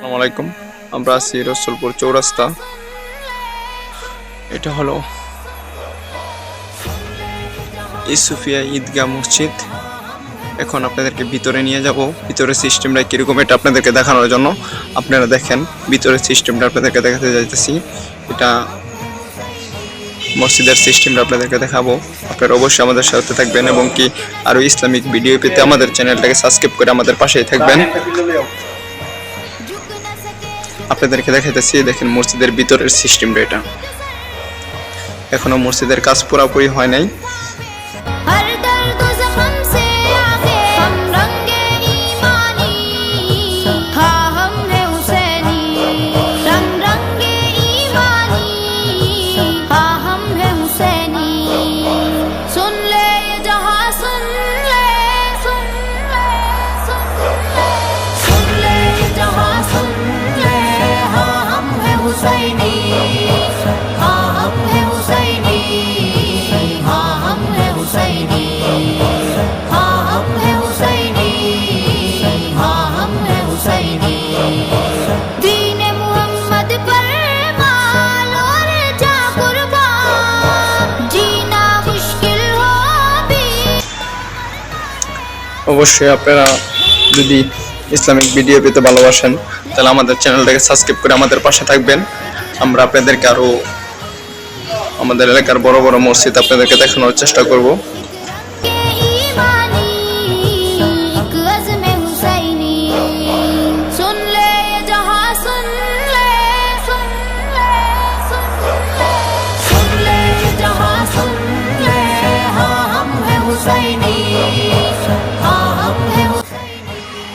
আসসালামু আলাইকুম। আমরা আছি রসুলপুর চৌরাস্তা। এটা হলো ইসুফিয়া ঈদগাহ মসজিদ। এখন আপনাদেরকে ভিতরে নিয়ে যাব, ভিতরের সিস্টেমটা কীরকম এটা আপনাদেরকে দেখানোর জন্য। আপনারা দেখেন ভিতরের সিস্টেমটা আপনাদেরকে দেখাতে যাইতেছি। এটা মসজিদের সিস্টেমটা আপনাদেরকে দেখাবো। আপনারা অবশ্যই আমাদের সাথে থাকবেন এবং কি আরও ইসলামিক ভিডিও পেতে আমাদের চ্যানেলটাকে সাবস্ক্রাইব করে আমাদের পাশেই থাকবেন। আপনাদেরকে দেখাইতেছি, দেখেন মসজিদের ভিতরের সিস্টেমটা। এটা এখনো মসজিদের কাজ পুরোপুরি হয় নাই। অবশ্যই আপনারা যদি ইসলামিক ভিডিও পেতে ভালোবাসেন তাহলে আমাদের চ্যানেলটাকে সাবস্ক্রাইব করে আমাদের পাশে থাকবেন। আমরা আপনাদেরকে আরও আমাদের এলাকার বড় বড় মসজিদ আপনাদেরকে দেখানোর চেষ্টা করব।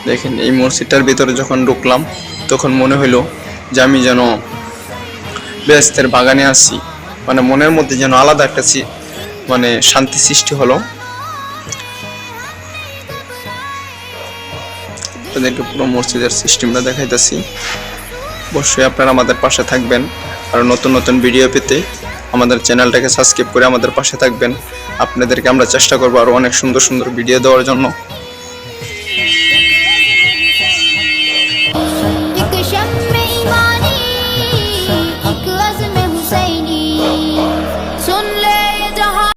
দেখেন এই মসজিদটার ভিতরে যখন ঢুকলাম তখন মনে হইলো যে আমি যেন বেহেশতের বাগানে আছি। মানে মনের মধ্যে যেন আলাদা একটা মানে শান্তি সৃষ্টি হলো। তাদেরকে পুরো মসজিদের সিস্টেমটা দেখাইতেছি। অবশ্যই আপনারা আমাদের পাশে থাকবেন আর নতুন নতুন ভিডিও পেতে আমাদের চ্যানেলটাকে সাবস্ক্রাইব করে আমাদের পাশে থাকবেন। আপনাদেরকে আমরা চেষ্টা করবো আরো অনেক সুন্দর সুন্দর ভিডিও দেওয়ার জন্য।